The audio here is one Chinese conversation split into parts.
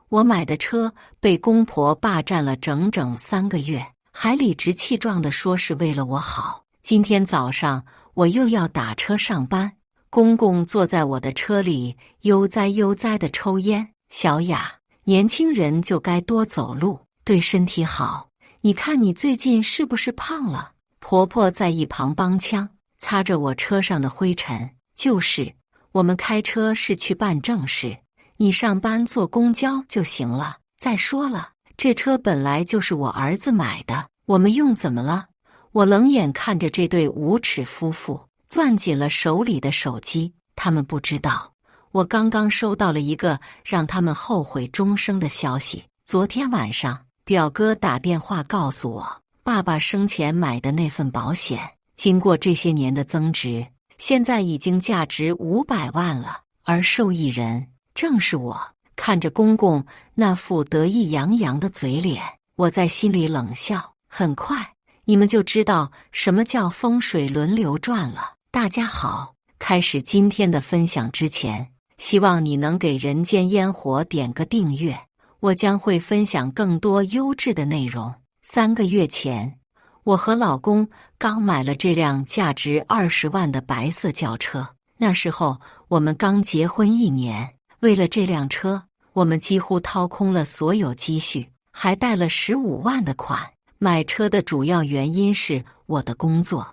我买的车被公婆霸占了整整3个月，还理直气壮地说是为了我好。今天早上我又要打车上班，公公坐在我的车里悠哉悠哉地抽烟。小雅，年轻人就该多走路，对身体好。你看你最近是不是胖了？婆婆在一旁帮腔，擦着我车上的灰尘。就是，我们开车是去办正事，你上班坐公交就行了。再说了，这车本来就是我儿子买的，我们用怎么了？我冷眼看着这对无耻夫妇，攥紧了手里的手机。他们不知道，我刚刚收到了一个让他们后悔终生的消息。昨天晚上，表哥打电话告诉我，爸爸生前买的那份保险，经过这些年的增值，现在已经价值500万了，而受益人正是我。看着公公那副得意洋洋的嘴脸，我在心里冷笑。很快，你们就知道什么叫风水轮流转了。大家好，开始今天的分享之前，希望你能给人间烟火点个订阅，我将会分享更多优质的内容。3个月前，我和老公刚买了这辆价值20万的白色轿车。那时候我们刚结婚1年，为了这辆车，我们几乎掏空了所有积蓄，还贷了15万的款。买车的主要原因是我的工作，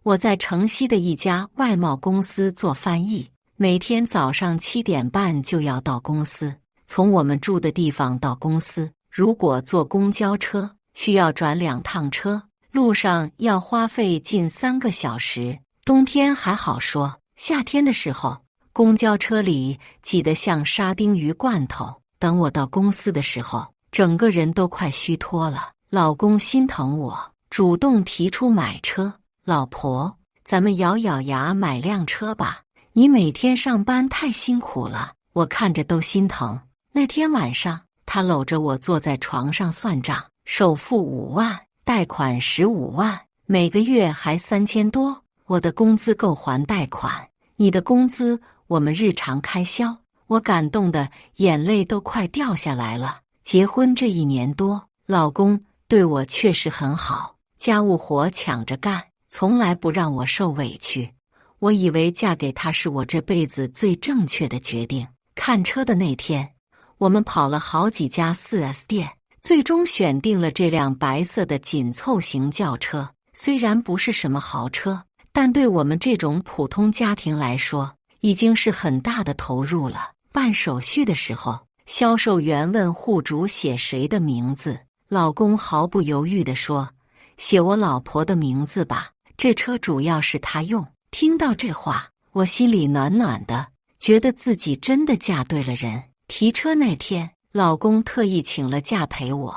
我在城西的一家外贸公司做翻译，每天早上7点半就要到公司。从我们住的地方到公司，如果坐公交车，需要转2趟车，路上要花费近3个小时。冬天还好说，夏天的时候，公交车里挤得像沙丁鱼罐头。等我到公司的时候，整个人都快虚脱了。老公心疼我，主动提出买车。老婆，咱们咬咬牙买辆车吧，你每天上班太辛苦了。我看着都心疼。那天晚上，他搂着我坐在床上算账，首付5万，贷款15万，每个月还3000多。我的工资够还贷款，你的工资我们日常开销。我感动的眼泪都快掉下来了。结婚这1年多，老公对我确实很好，家务活抢着干，从来不让我受委屈。我以为嫁给他是我这辈子最正确的决定。看车的那天，我们跑了好几家 4S 店，最终选定了这辆白色的紧凑型轿车。虽然不是什么豪车，但对我们这种普通家庭来说，已经是很大的投入了。办手续的时候，销售员问户主写谁的名字，老公毫不犹豫地说：“写我老婆的名字吧，这车主要是她用。”听到这话，我心里暖暖的，觉得自己真的嫁对了人。提车那天，老公特意请了假陪我，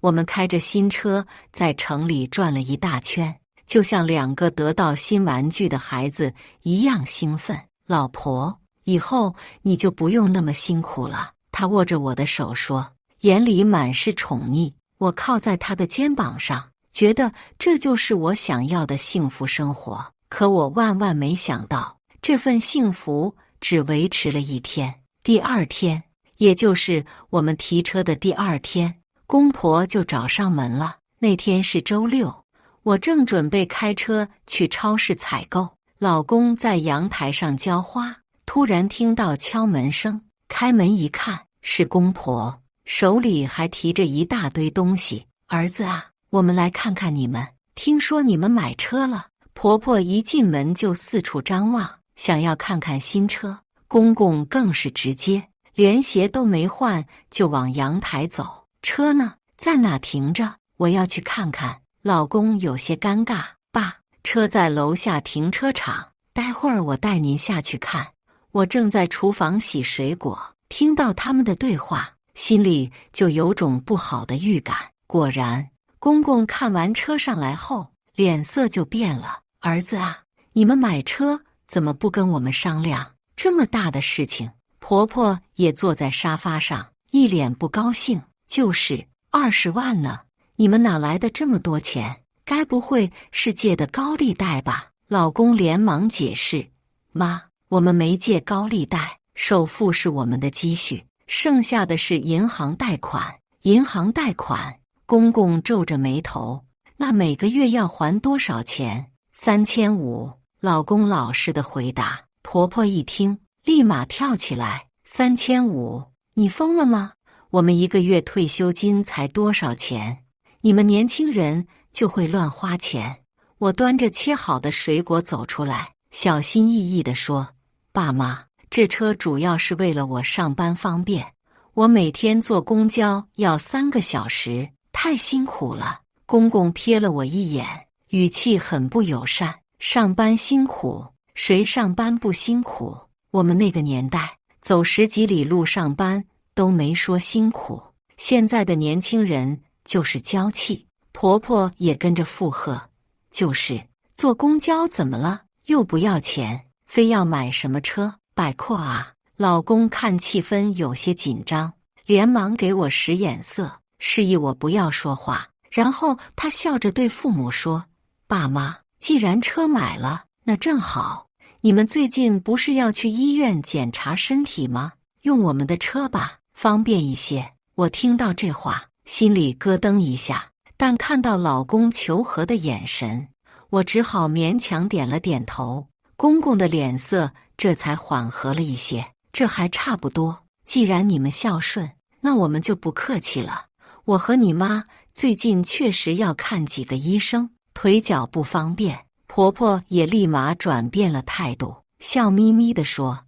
我们开着新车在城里转了一大圈，就像2个得到新玩具的孩子一样兴奋。老婆，以后你就不用那么辛苦了。他握着我的手说，眼里满是宠溺。我靠在他的肩膀上，觉得这就是我想要的幸福生活。可我万万没想到，这份幸福只维持了1天。第2天，也就是我们提车的第2天，公婆就找上门了。那天是周6，我正准备开车去超市采购，老公在阳台上浇花，突然听到敲门声，开门一看，是公婆，手里还提着一大堆东西。儿子啊，我们来看看你们，听说你们买车了。婆婆一进门就四处张望，想要看看新车。公公更是直接，连鞋都没换就往阳台走。车呢？在哪停着？我要去看看。老公有些尴尬，爸，车在楼下停车场，待会儿我带您下去看。我正在厨房洗水果，听到他们的对话，心里就有种不好的预感。果然，公公看完车上来后，脸色就变了。儿子啊，你们买车怎么不跟我们商量？这么大的事情。婆婆也坐在沙发上，一脸不高兴。就是20万呢，你们哪来的这么多钱？该不会是借的高利贷吧？老公连忙解释，妈，我们没借高利贷，首付是我们的积蓄，剩下的是银行贷款。银行贷款，公公皱着眉头，那每个月要还多少钱？3500。老公老实的回答。婆婆一听，立马跳起来：3500？你疯了吗？我们一个月退休金才多少钱？你们年轻人就会乱花钱。我端着切好的水果走出来，小心翼翼地说：爸妈，这车主要是为了我上班方便，我每天坐公交要3个小时，太辛苦了。公公瞥了我一眼，语气很不友善：上班辛苦，谁上班不辛苦？我们那个年代走10几里路上班都没说辛苦，现在的年轻人就是娇气。婆婆也跟着附和：就是坐公交怎么了？又不要钱，非要买什么车？摆阔啊！老公看气氛有些紧张，连忙给我使眼色，示意我不要说话。然后他笑着对父母说：爸妈，既然车买了，那正好，你们最近不是要去医院检查身体吗？用我们的车吧，方便一些。我听到这话，心里咯噔一下，但看到老公求和的眼神，我只好勉强点了点头。公公的脸色这才缓和了一些。这还差不多，既然你们孝顺，那我们就不客气了。我和你妈最近确实要看几个医生，腿脚不方便。婆婆也立马转变了态度，笑眯眯地说：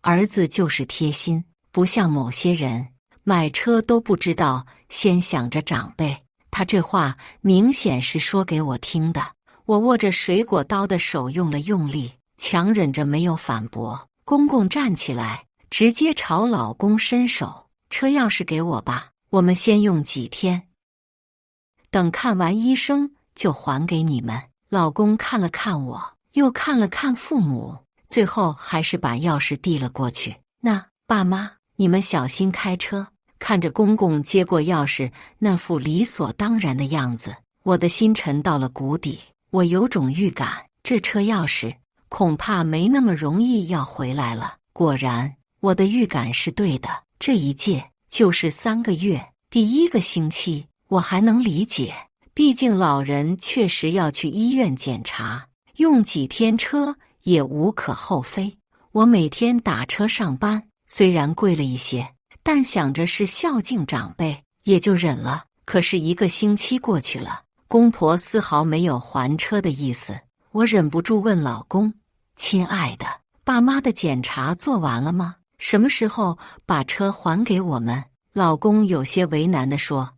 儿子就是贴心，不像某些人买车都不知道先想着长辈。他这话明显是说给我听的。我握着水果刀的手用了用力，强忍着没有反驳。公公站起来，直接朝老公伸手：车钥匙给我吧，我们先用几天，等看完医生就还给你们。老公看了看我，又看了看父母，最后还是把钥匙递了过去。那爸妈，你们小心开车。看着公公接过钥匙那副理所当然的样子，我的心沉到了谷底。我有种预感，这车钥匙恐怕没那么容易要回来了。果然，我的预感是对的。这一借就是3个月，第1个星期我还能理解，毕竟老人确实要去医院检查，用几天车也无可厚非。我每天打车上班，虽然贵了一些，但想着是孝敬长辈，也就忍了。可是1个星期过去了，公婆丝毫没有还车的意思。我忍不住问老公：亲爱的，爸妈的检查做完了吗？什么时候把车还给我们？老公有些为难地说：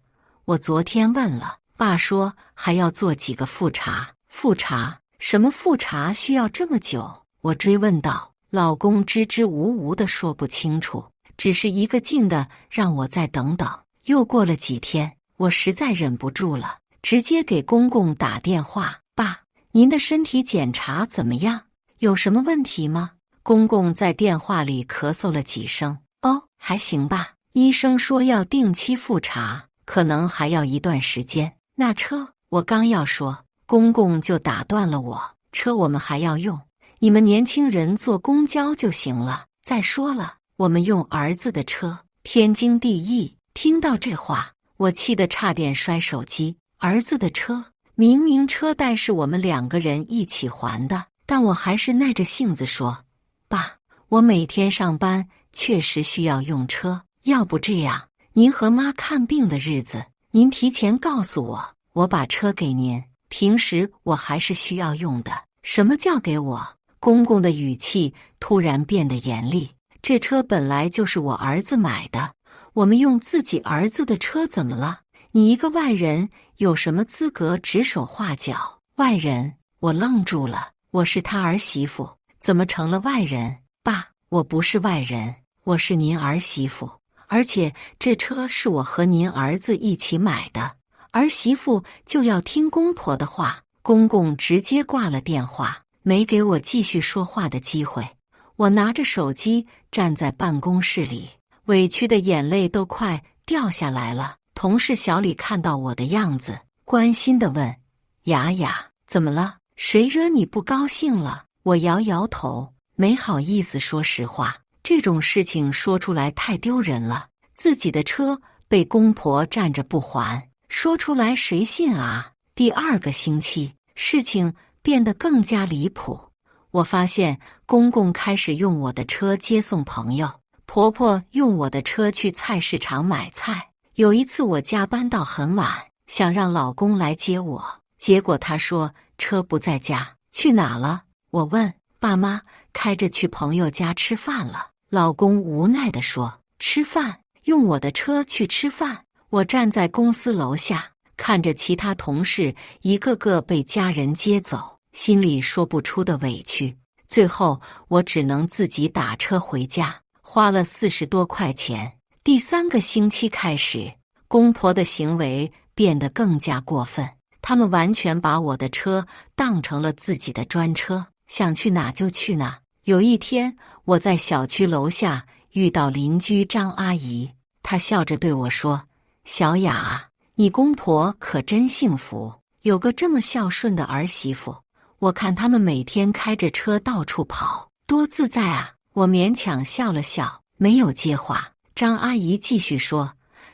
我昨天问了，爸说还要做几个复查。复查？什么复查需要这么久？我追问道。老公支支吾吾地说不清楚，只是一个劲的让我再等等。又过了几天，我实在忍不住了，直接给公公打电话：爸，您的身体检查怎么样？有什么问题吗？公公在电话里咳嗽了几声：哦，还行吧。医生说要定期复查，可能还要一段时间。那车，我刚要说，公公就打断了我：车我们还要用，你们年轻人坐公交就行了。再说了，我们用儿子的车，天经地义。听到这话，我气得差点摔手机。儿子的车，明明车贷是我们2个人一起还的，但我还是耐着性子说：爸，我每天上班确实需要用车，要不这样，您和妈看病的日子，您提前告诉我，我把车给您，平时我还是需要用的。什么叫给我？公公的语气突然变得严厉。这车本来就是我儿子买的，我们用自己儿子的车怎么了？你一个外人有什么资格指手画脚？外人？我愣住了，我是他儿媳妇，怎么成了外人？爸，我不是外人，我是您儿媳妇，而且这车是我和您儿子一起买的，儿媳妇就要听公婆的话。公公直接挂了电话，没给我继续说话的机会。我拿着手机站在办公室里，委屈的眼泪都快掉下来了。同事小李看到我的样子，关心地问：雅雅，怎么了？谁惹你不高兴了？我摇摇头，没好意思说实话。这种事情说出来太丢人了，自己的车被公婆占着不还，说出来谁信啊？第2个星期，事情变得更加离谱。我发现公公开始用我的车接送朋友，婆婆用我的车去菜市场买菜。有一次我加班到很晚，想让老公来接我，结果他说车不在家，去哪了？我问，爸妈开着去朋友家吃饭了。老公无奈地说，吃饭？用我的车去吃饭？我站在公司楼下，看着其他同事一个个被家人接走，心里说不出的委屈。最后我只能自己打车回家，花了40多块钱。第3个星期开始，公婆的行为变得更加过分，他们完全把我的车当成了自己的专车，想去哪就去哪。有一天，我在小区楼下遇到邻居张阿姨，她笑着对我说，小雅，你公婆可真幸福，有个这么孝顺的儿媳妇。我看他们每天开着车到处跑，多自在啊！我勉强笑了笑，没有接话。张阿姨继续说，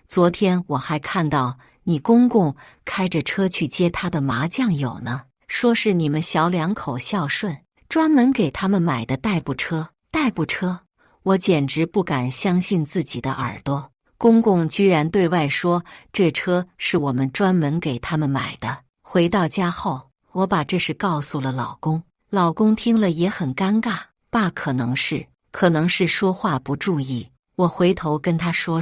昨天我还看到你公公开着车去接他的麻将友呢，说是你们小2口孝顺，专门给他们买的代步车。代步车？我简直不敢相信自己的耳朵。公公居然对外说这车是我们专门给他们买的。回到家后，我把这事告诉了老公，老公听了也很尴尬。爸可能是说话不注意。我回头跟他说，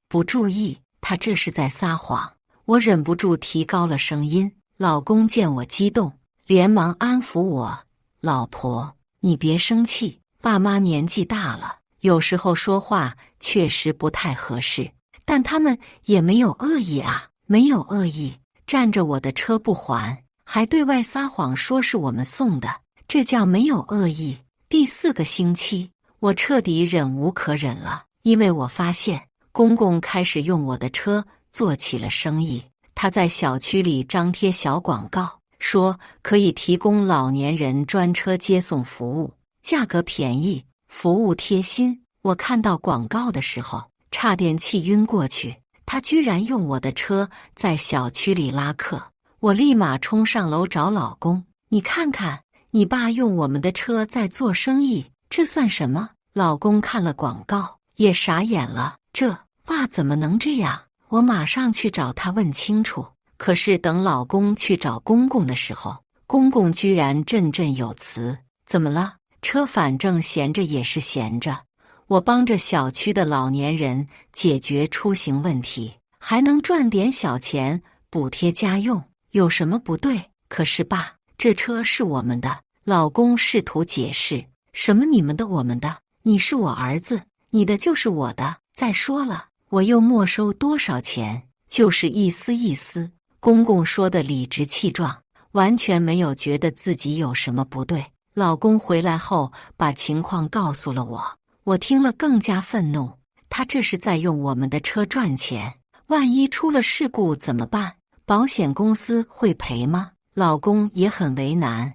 不注意，他这是在撒谎。我忍不住提高了声音。老公见我激动，连忙安抚我，老婆，你别生气，爸妈年纪大了，有时候说话确实不太合适，但他们也没有恶意啊，没有恶意，占着我的车不还，还对外撒谎说是我们送的，这叫没有恶意。第4个星期，我彻底忍无可忍了，因为我发现公公开始用我的车做起了生意。他在小区里张贴小广告，说可以提供老年人专车接送服务，价格便宜，服务贴心。我看到广告的时候，差点气晕过去。他居然用我的车在小区里拉客，我立马冲上楼找老公，你看看，你爸用我们的车在做生意，这算什么？老公看了广告也傻眼了，这爸怎么能这样？我马上去找他问清楚。可是等老公去找公公的时候，公公居然振振有词，怎么了？车反正闲着也是闲着，我帮着小区的老年人解决出行问题，还能赚点小钱补贴家用，有什么不对？可是爸，这车是我们的。老公试图解释，什么你们的我们的？你是我儿子，你的就是我的。再说了，我又没收多少钱，就是一丝一丝。公公说的理直气壮，完全没有觉得自己有什么不对。老公回来后把情况告诉了我，我听了更加愤怒。他这是在用我们的车赚钱，万一出了事故怎么办？保险公司会赔吗？老公也很为难，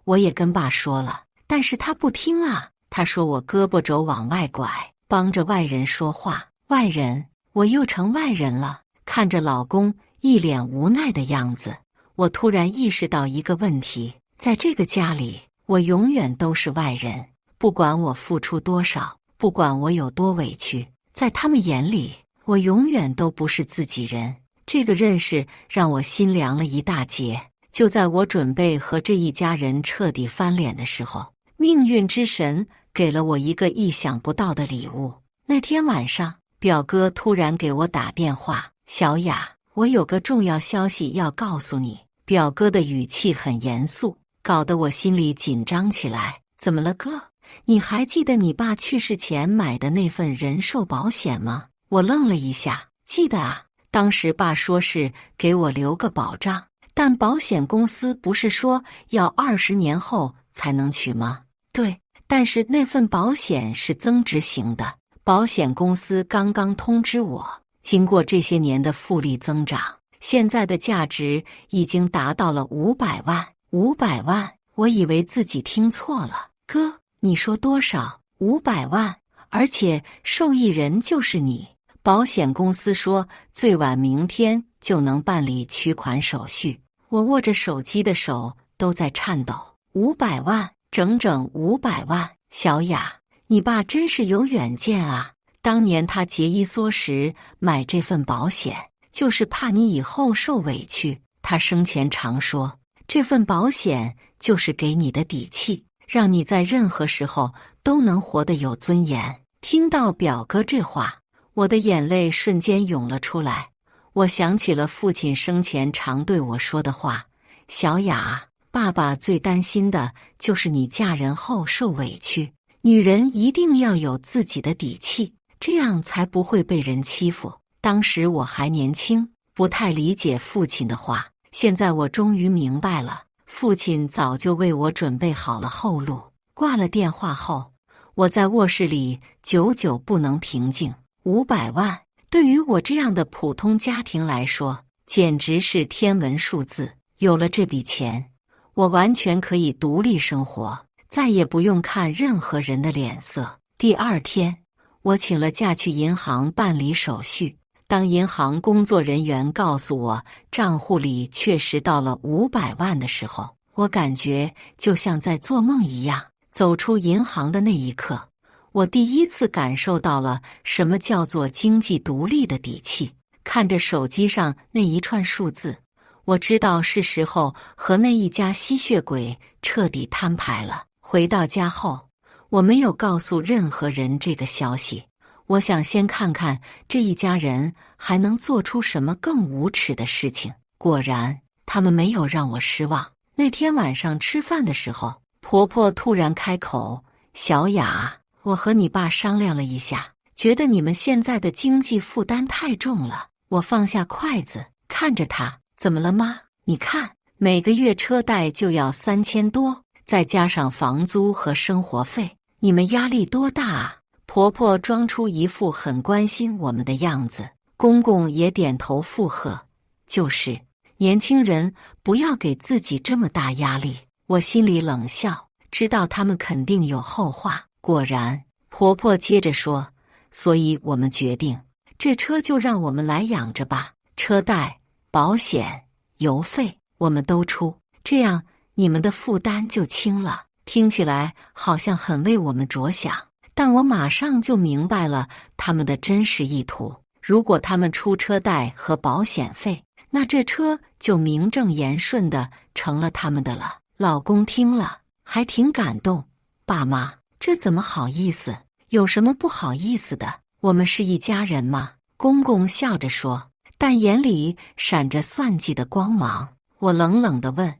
我也跟爸说了，但是他不听啊。他说我胳膊肘往外拐，帮着外人说话。外人？我又成外人了。看着老公一脸无奈的样子，我突然意识到一个问题，在这个家里，我永远都是外人。不管我付出多少，不管我有多委屈，在他们眼里，我永远都不是自己人。这个认识让我心凉了一大截。就在我准备和这一家人彻底翻脸的时候，命运之神给了我一个意想不到的礼物。那天晚上，表哥突然给我打电话，小雅，我有个重要消息要告诉你。表哥的语气很严肃，搞得我心里紧张起来。怎么了哥？你还记得你爸去世前买的那份人寿保险吗？我愣了一下，记得啊，当时爸说是给我留个保障，但保险公司不是说要20年后才能取吗？对，但是那份保险是增值型的，保险公司刚刚通知我，经过这些年的复利增长，现在的价值已经达到了500万。500万？我以为自己听错了。哥，你说多少？500万而且受益人就是你。保险公司说最晚明天就能办理取款手续。我握着手机的手都在颤抖。500万，整整500万！小雅，你爸真是有远见啊！当年他节衣缩食买这份保险，就是怕你以后受委屈。他生前常说，这份保险就是给你的底气，让你在任何时候都能活得有尊严。听到表哥这话，我的眼泪瞬间涌了出来。我想起了父亲生前常对我说的话：小雅，爸爸最担心的就是你嫁人后受委屈，女人一定要有自己的底气，这样才不会被人欺负。当时我还年轻，不太理解父亲的话，现在我终于明白了，父亲早就为我准备好了后路。挂了电话后，我在卧室里久久不能平静。500万对于我这样的普通家庭来说，简直是天文数字。有了这笔钱，我完全可以独立生活，再也不用看任何人的脸色。第二天，我请了假去银行办理手续。当银行工作人员告诉我账户里确实到了500万的时候，我感觉就像在做梦一样。走出银行的那一刻，我第一次感受到了什么叫做经济独立的底气。看着手机上那一串数字，我知道是时候和那一家吸血鬼彻底摊牌了。回到家后，我没有告诉任何人这个消息，我想先看看这一家人还能做出什么更无耻的事情。果然，他们没有让我失望。那天晚上吃饭的时候，婆婆突然开口：小雅，我和你爸商量了一下，觉得你们现在的经济负担太重了。我放下筷子，看着她：怎么了妈？你看，每个月车贷就要3000多，再加上房租和生活费，你们压力多大啊？婆婆装出一副很关心我们的样子，公公也点头附和：就是年轻人不要给自己这么大压力。我心里冷笑，知道他们肯定有后话。果然，婆婆接着说：所以我们决定，这车就让我们来养着吧，车贷、保险、油费我们都出，这样你们的负担就轻了。听起来好像很为我们着想，但我马上就明白了他们的真实意图。如果他们出车贷和保险费，那这车就名正言顺的成了他们的了。老公听了还挺感动：爸妈，这怎么好意思？有什么不好意思的？我们是一家人嘛。公公笑着说，但眼里闪着算计的光芒。我冷冷地问：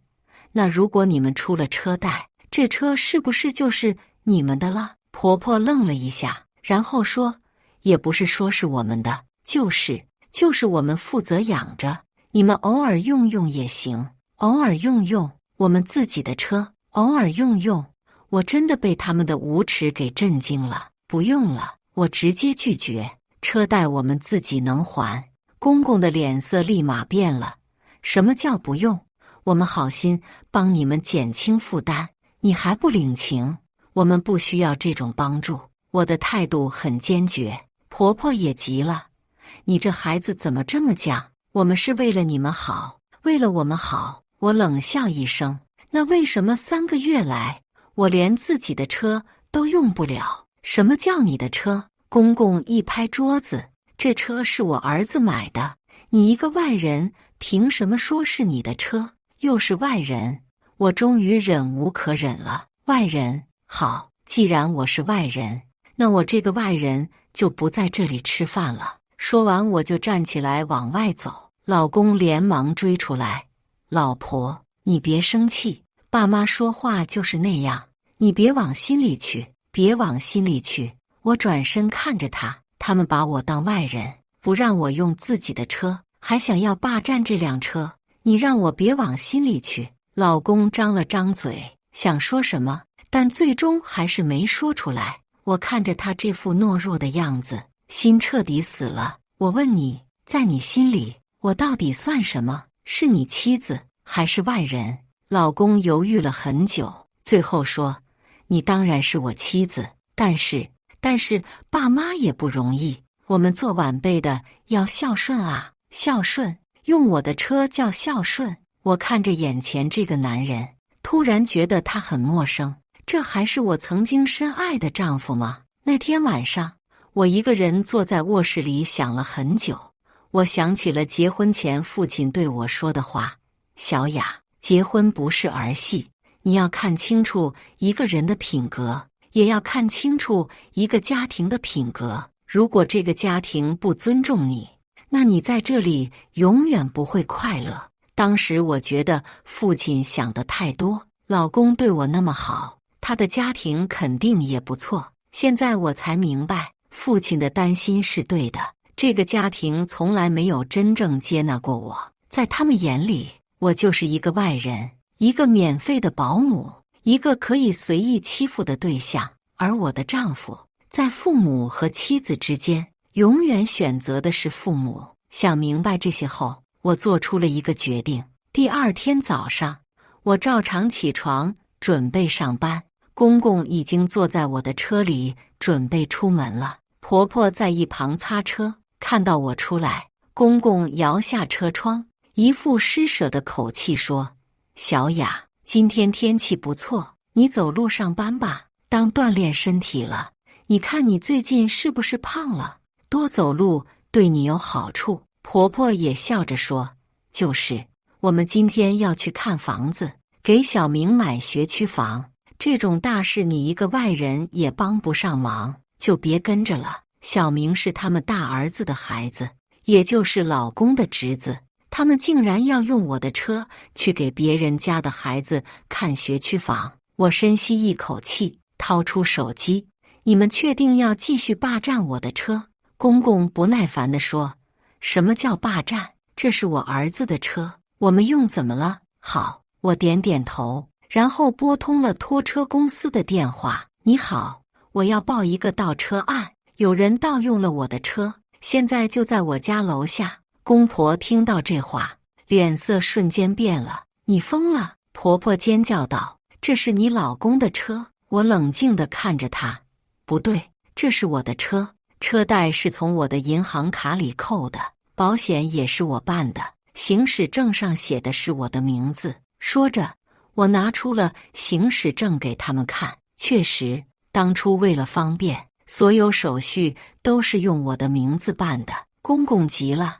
那如果你们出了车贷，这车是不是就是你们的了？婆婆愣了一下，然后说：也不是说是我们的，就是我们负责养着，你们偶尔用用也行。偶尔用用我们自己的车，偶尔用用。我真的被他们的无耻给震惊了。不用了，我直接拒绝。车贷我们自己能还。公公的脸色立马变了。什么叫不用？我们好心帮你们减轻负担，你还不领情？我们不需要这种帮助。我的态度很坚决。婆婆也急了：你这孩子怎么这么犟？我们是为了你们好，为了我们好。我冷笑一声：那为什么3个月来我连自己的车都用不了？什么叫你的车？公公一拍桌子：这车是我儿子买的，你一个外人凭什么说是你的车？又是外人。我终于忍无可忍了。外人？好，既然我是外人，那我这个外人就不在这里吃饭了。说完我就站起来往外走。老公连忙追出来：老婆，你别生气，爸妈说话就是那样，你别往心里去，别往心里去。我转身看着他们把我当外人，不让我用自己的车，还想要霸占这辆车，你让我别往心里去。老公张了张嘴，想说什么，但最终还是没说出来。我看着他这副懦弱的样子，心彻底死了。我问你，在你心里，我到底算什么？是你妻子还是外人？老公犹豫了很久，最后说：你当然是我妻子，但是但是爸妈也不容易，我们做晚辈的要孝顺啊，孝顺，用我的车叫孝顺。我看着眼前这个男人，突然觉得他很陌生，这还是我曾经深爱的丈夫吗？那天晚上，我一个人坐在卧室里想了很久，我想起了结婚前父亲对我说的话：小雅，结婚不是儿戏，你要看清楚一个人的品格，也要看清楚一个家庭的品格。如果这个家庭不尊重你，那你在这里永远不会快乐。当时我觉得父亲想得太多，老公对我那么好，他的家庭肯定也不错。现在我才明白，父亲的担心是对的。这个家庭从来没有真正接纳过我，在他们眼里，我就是一个外人，一个免费的保姆，一个可以随意欺负的对象。而我的丈夫，在父母和妻子之间，永远选择的是父母。想明白这些后，我做出了一个决定。第二天早上，我照常起床，准备上班。公公已经坐在我的车里，准备出门了。婆婆在一旁擦车，看到我出来，公公摇下车窗，一副施舍的口气说：小雅，今天天气不错，你走路上班吧，当锻炼身体了。你看你最近是不是胖了？多走路对你有好处。婆婆也笑着说：就是，我们今天要去看房子，给小明买学区房，这种大事你一个外人也帮不上忙，就别跟着了。小明是他们大儿子的孩子，也就是老公的侄子，他们竟然要用我的车去给别人家的孩子看学区房。我深吸一口气，掏出手机：你们确定要继续霸占我的车？公公不耐烦地说：什么叫霸占？这是我儿子的车，我们用怎么了？好，我点点头，然后拨通了拖车公司的电话。你好，我要报一个盗车案，有人盗用了我的车，现在就在我家楼下。公婆听到这话，脸色瞬间变了。你疯了！婆婆尖叫道：这是你老公的车。我冷静地看着她，不对，这是我的车，车贷是从我的银行卡里扣的，保险也是我办的，行驶证上写的是我的名字。说着，我拿出了行驶证给他们看，确实，当初为了方便，所有手续都是用我的名字办的。公公急了：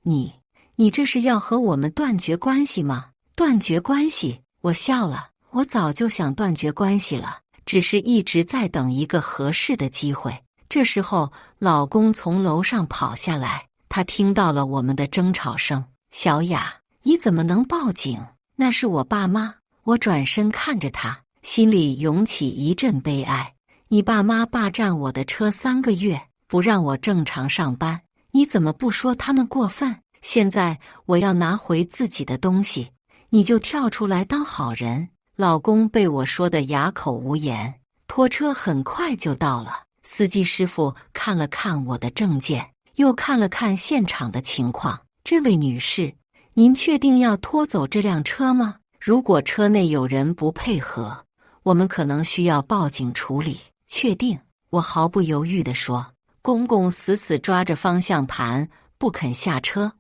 你这是要和我们断绝关系吗？断绝关系？我笑了，我早就想断绝关系了，只是一直在等一个合适的机会。这时候，老公从楼上跑下来，他听到了我们的争吵声。小雅，你怎么能报警？那是我爸妈。我转身看着他，心里涌起一阵悲哀。你爸妈霸占我的车3个月，不让我正常上班，你怎么不说他们过分？现在我要拿回自己的东西，你就跳出来当好人。老公被我说得哑口无言。拖车很快就到了，司机师傅看了看我的证件，又看了看现场的情况。这位女士，您确定要拖走这辆车吗？如果车内有人不配合，我们可能需要报警处理。确定，我毫不犹豫地说。公公死死抓着方向盘，不肯下车。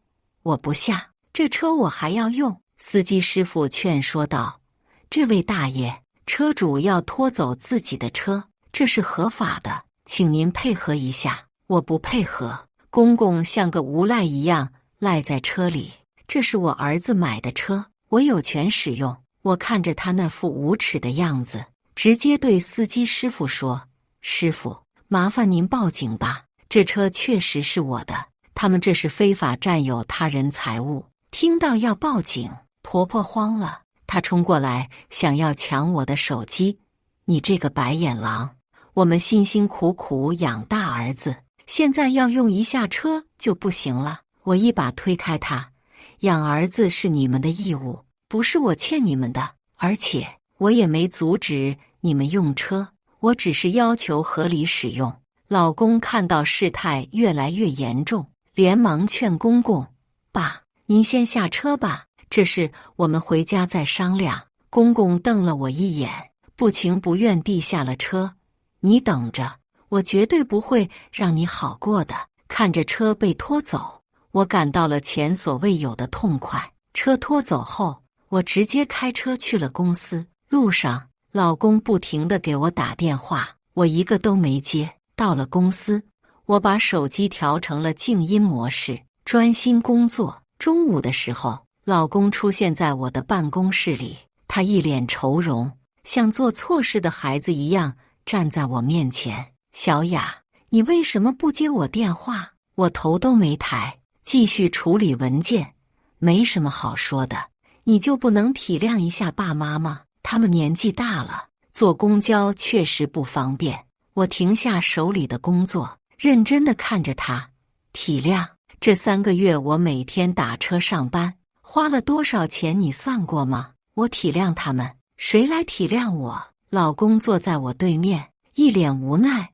我不下，这车我还要用。司机师傅劝说道：这位大爷，车主要拖走自己的车，这是合法的，请您配合一下。我不配合。公公像个无赖一样赖在车里。这是我儿子买的车，我有权使用。我看着他那副无耻的样子，直接对司机师傅说：师傅，麻烦您报警吧，这车确实是我的，他们这是非法占有他人财物。听到要报警，婆婆慌了，她冲过来想要抢我的手机。你这个白眼狼，我们辛辛苦苦养大儿子，现在要用一下车就不行了。我一把推开他：养儿子是你们的义务，不是我欠你们的，而且我也没阻止你们用车，我只是要求合理使用。老公看到事态越来越严重，连忙劝公公：爸，您先下车吧，这事我们回家再商量。公公瞪了我一眼，不情不愿地下了车。你等着，我绝对不会让你好过的。看着车被拖走，我感到了前所未有的痛快。车拖走后，我直接开车去了公司。路上，老公不停地给我打电话，我一个都没接。到了公司，我把手机调成了静音模式，专心工作。中午的时候，老公出现在我的办公室里，他一脸愁容，像做错事的孩子一样站在我面前。小雅，你为什么不接我电话？我头都没抬，继续处理文件。没什么好说的，你就不能体谅一下爸妈吗？他们年纪大了，坐公交确实不方便。我停下手里的工作，认真地看着他。体谅？这3个月我每天打车上班，花了多少钱你算过吗？我体谅他们，谁来体谅我？老公坐在我对面，一脸无奈。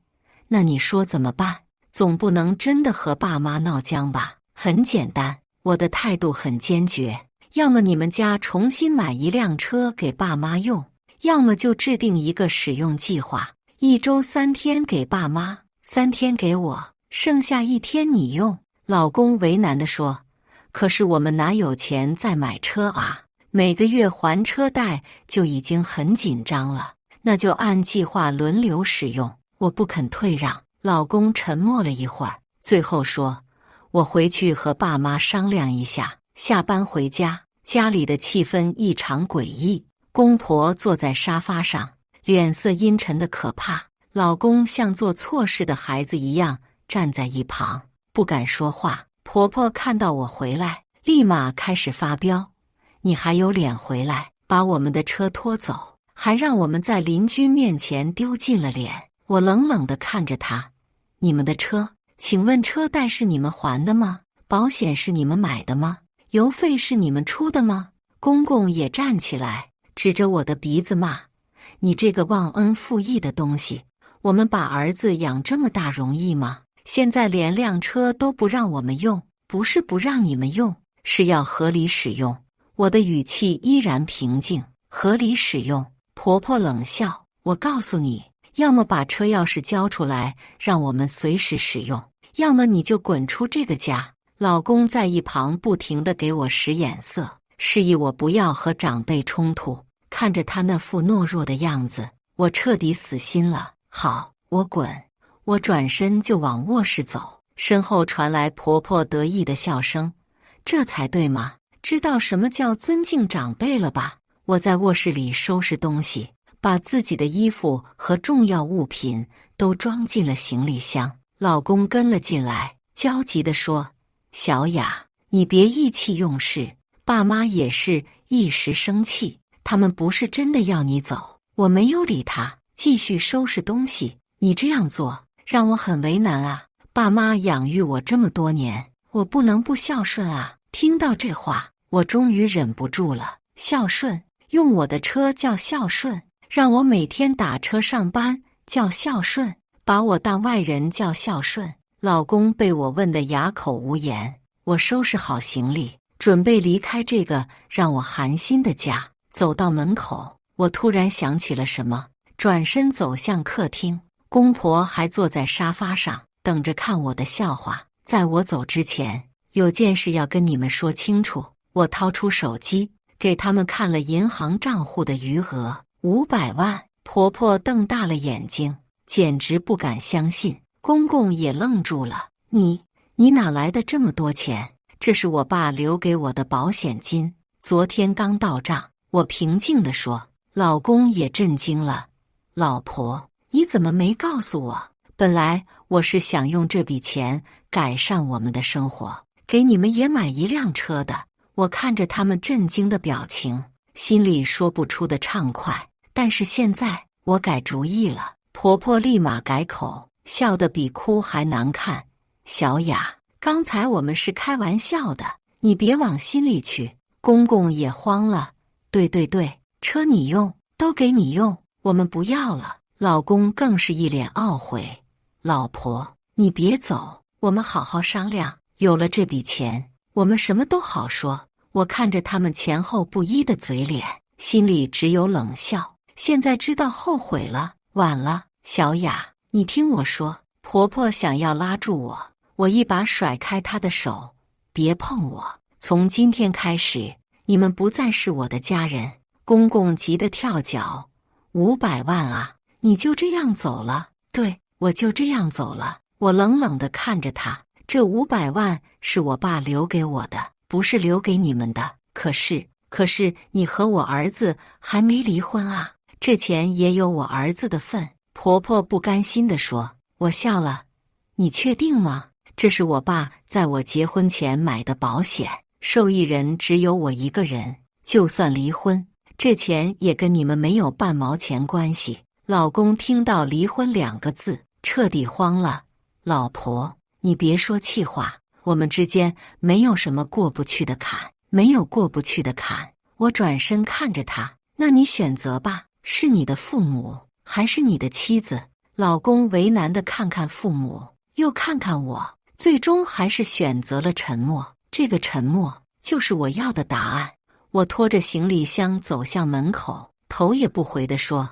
那你说怎么办？总不能真的和爸妈闹僵吧？很简单，我的态度很坚决，要么你们家重新买一辆车给爸妈用，要么就制定一个使用计划，1周3天给爸妈，3天给我，剩下1天你用。老公为难地说，可是我们哪有钱再买车啊？每个月还车贷就已经很紧张了，那就按计划轮流使用。我不肯退让。老公沉默了一会儿，最后说，我回去和爸妈商量一下。下班回家，家里的气氛异常诡异。公婆坐在沙发上，脸色阴沉的可怕。老公像做错事的孩子一样站在一旁，不敢说话。婆婆看到我回来，立马开始发飙，你还有脸回来，把我们的车拖走，还让我们在邻居面前丢尽了脸。我冷冷地看着他，你们的车，请问车贷是你们还的吗？保险是你们买的吗？油费是你们出的吗？公公也站起来，指着我的鼻子骂，你这个忘恩负义的东西，我们把儿子养这么大容易吗？现在连辆车都不让我们用，不是不让你们用，是要合理使用。我的语气依然平静。合理使用？婆婆冷笑，我告诉你，要么把车钥匙交出来，让我们随时使用，要么你就滚出这个家。老公在一旁不停地给我使眼色，示意我不要和长辈冲突。看着他那副懦弱的样子，我彻底死心了。好，我滚。我转身就往卧室走，身后传来婆婆得意的笑声，这才对嘛，知道什么叫尊敬长辈了吧？我在卧室里收拾东西，把自己的衣服和重要物品都装进了行李箱。老公跟了进来，焦急地说，小雅，你别意气用事，爸妈也是一时生气，他们不是真的要你走。我没有理他，继续收拾东西。你这样做让我很为难啊，爸妈养育我这么多年，我不能不孝顺啊。听到这话，我终于忍不住了。孝顺？用我的车叫孝顺？让我每天打车上班叫孝顺？把我当外人叫孝顺？老公被我问得哑口无言。我收拾好行李，准备离开这个让我寒心的家。走到门口，我突然想起了什么，转身走向客厅。公婆还坐在沙发上，等着看我的笑话。在我走之前，有件事要跟你们说清楚。我掏出手机，给他们看了银行账户的余额，500万。婆婆瞪大了眼睛，简直不敢相信。公公也愣住了，你哪来的这么多钱？这是我爸留给我的保险金，昨天刚到账。我平静地说。老公也震惊了，老婆，你怎么没告诉我？本来我是想用这笔钱改善我们的生活，给你们也买一辆车的。我看着他们震惊的表情，心里说不出的畅快。但是现在我改主意了。婆婆立马改口，笑得比哭还难看。小雅，刚才我们是开玩笑的，你别往心里去。公公也慌了，对，车你用，都给你用，我们不要了。老公更是一脸懊悔。老婆，你别走，我们好好商量，有了这笔钱，我们什么都好说。我看着他们前后不一的嘴脸，心里只有冷笑。现在知道后悔了，晚了。小雅，你听我说。婆婆想要拉住我，我一把甩开她的手，别碰我！从今天开始，你们不再是我的家人。公公急得跳脚，500万啊！你就这样走了？对，我就这样走了。我冷冷地看着他，这500万是我爸留给我的，不是留给你们的。可是你和我儿子还没离婚啊，这钱也有我儿子的份。婆婆不甘心地说。我笑了，你确定吗？这是我爸在我结婚前买的保险，受益人只有我一个人，就算离婚，这钱也跟你们没有半毛钱关系。老公听到离婚2个字，彻底慌了。老婆，你别说气话，我们之间没有什么过不去的坎，没有过不去的坎。我转身看着他，那你选择吧，是你的父母，还是你的妻子？老公为难地看看父母，又看看我，最终还是选择了沉默。这个沉默就是我要的答案。我拖着行李箱走向门口，头也不回地说：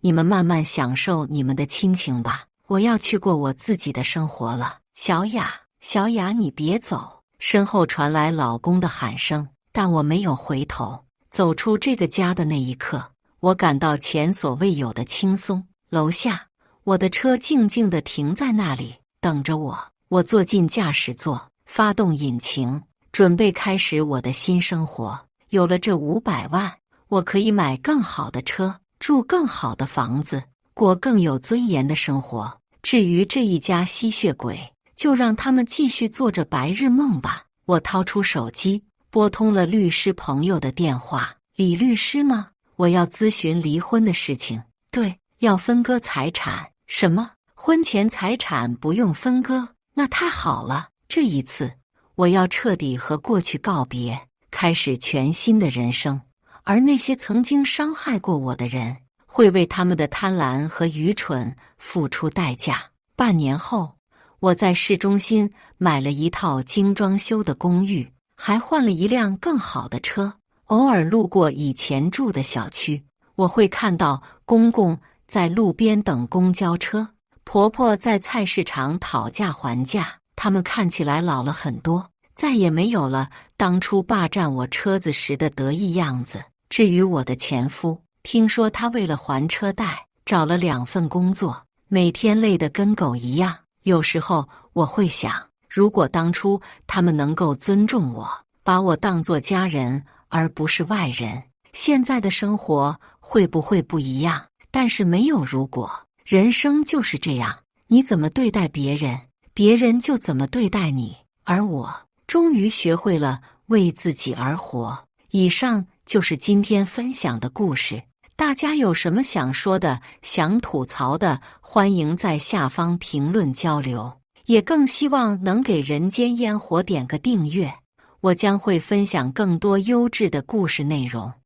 你们慢慢享受你们的亲情吧，我要去过我自己的生活了。小雅，小雅，你别走！身后传来老公的喊声，但我没有回头。走出这个家的那一刻，我感到前所未有的轻松。楼下，我的车静静地停在那里，等着我。我坐进驾驶座，发动引擎，准备开始我的新生活。有了这500万，我可以买更好的车，住更好的房子，过更有尊严的生活。至于这一家吸血鬼，就让他们继续做着白日梦吧。我掏出手机，拨通了律师朋友的电话。李律师吗？我要咨询离婚的事情。对，要分割财产。什么？婚前财产不用分割？那太好了！这一次，我要彻底和过去告别，开始全新的人生。而那些曾经伤害过我的人，会为他们的贪婪和愚蠢付出代价。半年后，我在市中心买了一套精装修的公寓，还换了一辆更好的车。偶尔路过以前住的小区，我会看到公公在路边等公交车，婆婆在菜市场讨价还价。他们看起来老了很多，再也没有了当初霸占我车子时的得意样子。至于我的前夫，听说他为了还车贷，找了2份工作，每天累得跟狗一样。有时候我会想，如果当初他们能够尊重我，把我当作家人而不是外人，现在的生活会不会不一样？但是没有如果，人生就是这样，你怎么对待别人，别人就怎么对待你。而我终于学会了为自己而活。以上就是今天分享的故事，大家有什么想说的、想吐槽的，欢迎在下方评论交流，也更希望能给人间烟火点个订阅，我将会分享更多优质的故事内容。